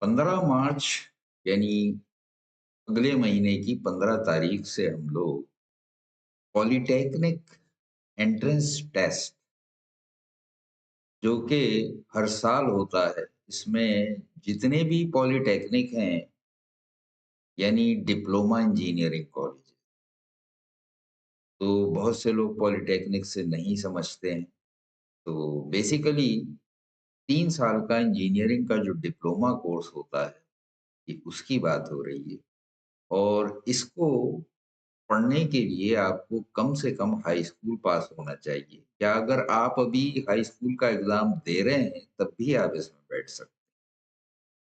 15 मार्च यानी अगले महीने की 15 तारीख से हम लोग पॉलिटेक्निक एंट्रेंस टेस्ट जो कि हर साल होता है, इसमें जितने भी पॉलिटेक्निक हैं यानी डिप्लोमा इंजीनियरिंग कॉलेज, तो बहुत से लोग पॉलिटेक्निक से नहीं समझते हैं। तो बेसिकली 3 साल का इंजीनियरिंग का जो डिप्लोमा कोर्स होता है, ये उसकी बात हो रही है। और इसको पढ़ने के लिए आपको कम से कम हाई स्कूल पास होना चाहिए। क्या अगर आप अभी हाई स्कूल का एग्ज़ाम दे रहे हैं, तब भी आप इसमें बैठ सकते हैं।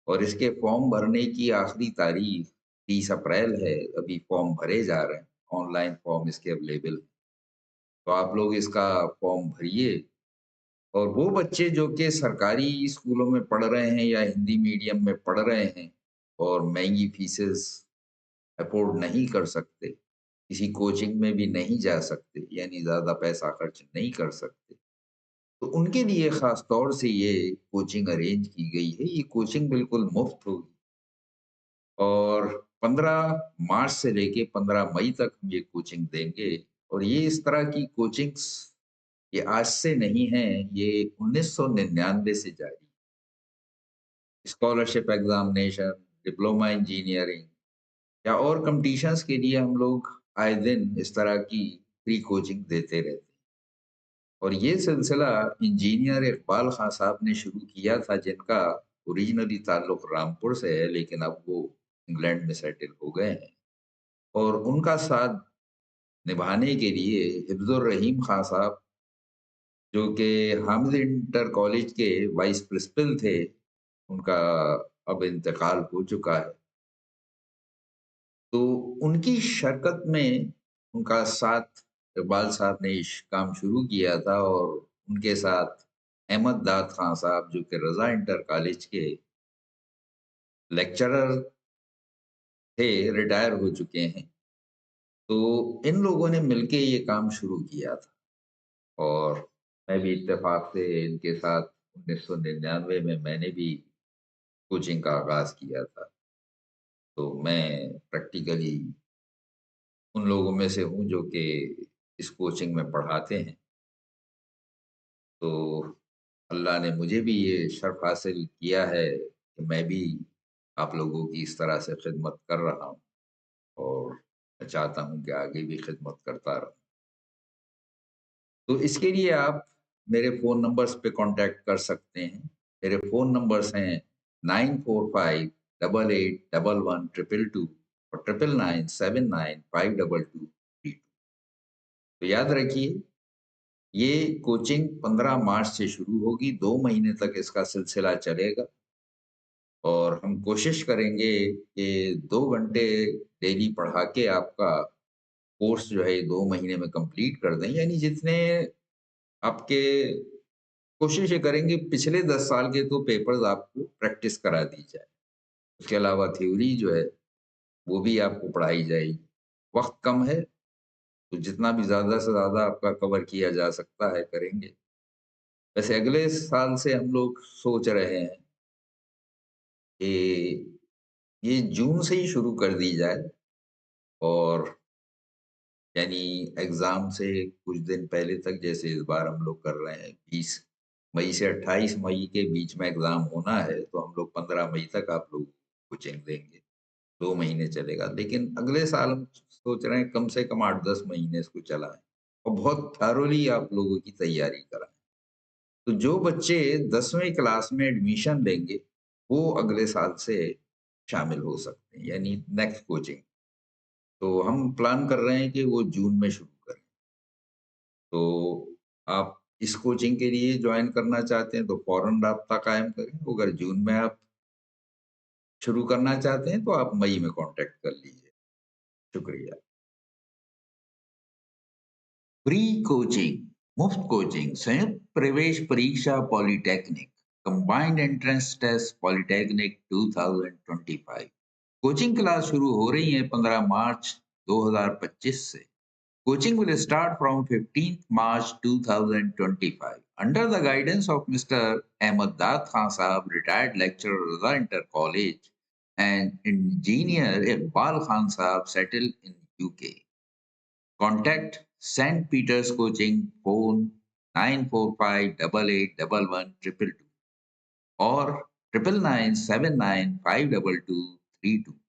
और इसके फॉर्म भरने की आखिरी तारीख 30 अप्रैल है, अभी फॉर्म भरे जा रहे हैं, ऑनलाइन फॉर्म इसके अवेलेबल हैं। तो आप लोग इसका फॉर्म भरिए। और वो बच्चे जो कि सरकारी स्कूलों में पढ़ रहे हैं या हिंदी मीडियम में पढ़ रहे हैं और महँगी फीसेस अफ़ोर्ड नहीं कर सकते, किसी कोचिंग में भी नहीं जा सकते, यानी ज़्यादा पैसा खर्च नहीं कर सकते, तो उनके लिए ख़ास तौर से ये कोचिंग अरेंज की गई है। ये कोचिंग बिल्कुल मुफ़्त होगी और 15 मार्च से लेके 15 मई तक हम ये कोचिंग देंगे। और ये इस तरह की कोचिंग्स ये आज से नहीं हैं, ये 1999 से जारी। स्कॉलरशिप एग्ज़ामिनेशन, डिप्लोमा इंजीनियरिंग या और कॉम्पिटिशन्स के लिए हम लोग आए दिन इस तरह की फ्री कोचिंग देते रहते हैं। और ये सिलसिला इंजीनियर इकबाल खां साहब ने शुरू किया था, जिनका ओरिजिनली ताल्लुक रामपुर से है, लेकिन अब वो इंग्लैंड में सेटल हो गए हैं। और उनका साथ निभाने के लिए हिफ्ज़ुर रहीम खां साहब, जो कि हामिद इंटर कॉलेज के वाइस प्रिंसिपल थे, उनका अब इंतकाल हो चुका है। तो उनकी शरकत में उनका साथ इकबाल साहब ने इश काम शुरू किया था। और उनके साथ अहमद दाद खां साहब, जो कि रज़ा इंटर कॉलेज के लेक्चरर थे, रिटायर हो चुके हैं। तो इन लोगों ने मिलके ये काम शुरू किया था। और मैं भी इत्तेफ़ाक से इनके साथ 1999 में मैंने भी कोचिंग का आगाज़ किया था। तो मैं प्रैक्टिकली उन लोगों में से हूँ जो कि इस कोचिंग में पढ़ाते हैं। तो अल्लाह ने मुझे भी ये शर्फ़ हासिल किया है कि मैं भी आप लोगों की इस तरह से खिदमत कर रहा हूँ और मैं चाहता हूँ कि आगे भी खिदमत करता रहूँ। तो इसके लिए आप मेरे फ़ोन नंबर्स पे कॉन्टैक्ट कर सकते हैं। मेरे फ़ोन नंबर्स हैं 945 88 11 222 और 99 79 522 32। तो याद रखिए, ये कोचिंग 15 मार्च से शुरू होगी, 2 महीने तक इसका सिलसिला चलेगा। और हम कोशिश करेंगे कि 2 घंटे डेली पढ़ा के आपका कोर्स जो है 2 महीने में कंप्लीट कर दें। यानी जितने आपके कोशिश ये करेंगे पिछले 10 साल के तो पेपर्स आपको प्रैक्टिस करा दी जाए। उसके अलावा थ्योरी जो है वो भी आपको पढ़ाई जाएगी। वक़्त कम है, तो जितना भी ज़्यादा से ज़्यादा आपका कवर किया जा सकता है करेंगे। वैसे अगले साल से हम लोग सोच रहे हैं कि ये जून से ही शुरू कर दी जाए। और यानी एग्ज़ाम से कुछ दिन पहले तक, जैसे इस बार हम लोग कर रहे हैं 20 मई से 28 मई के बीच में एग्ज़ाम होना है, तो हम लोग 15 मई तक आप लोग कोचिंग देंगे। 2 महीने चलेगा, लेकिन अगले साल हम सोच रहे हैं कम से कम 8-10 महीने इसको चलाएँ और बहुत थॉरोली आप लोगों की तैयारी कराएँ। तो जो बच्चे 10वीं क्लास में एडमिशन लेंगे, वो अगले साल से शामिल हो सकते हैं, यानी नेक्स्ट कोचिंग। तो हम प्लान कर रहे हैं कि वो जून में शुरू करें। तो आप इस कोचिंग के लिए जॉइन करना चाहते हैं तो फ़ौरन राब्ता कायम करें। अगर जून में आप शुरू करना चाहते हैं तो आप मई में कॉन्टैक्ट कर लीजिए। शुक्रिया। प्री कोचिंग, मुफ्त कोचिंग, संयुक्त प्रवेश परीक्षा polytechnic, combined entrance test polytechnic 2025। Coaching class शुरू हो रही है 15 मार्च 2025 से। Coaching will start from 15th March 2025 under the guidance of Mr. Ahmad Dad Khan Sahab, retired lecturer, Raza Inter College, and engineer Iqbal Khan Sahab, settled in UK. Contact St. Peter's Coaching, phone 945 8811 222 or 999 522 32.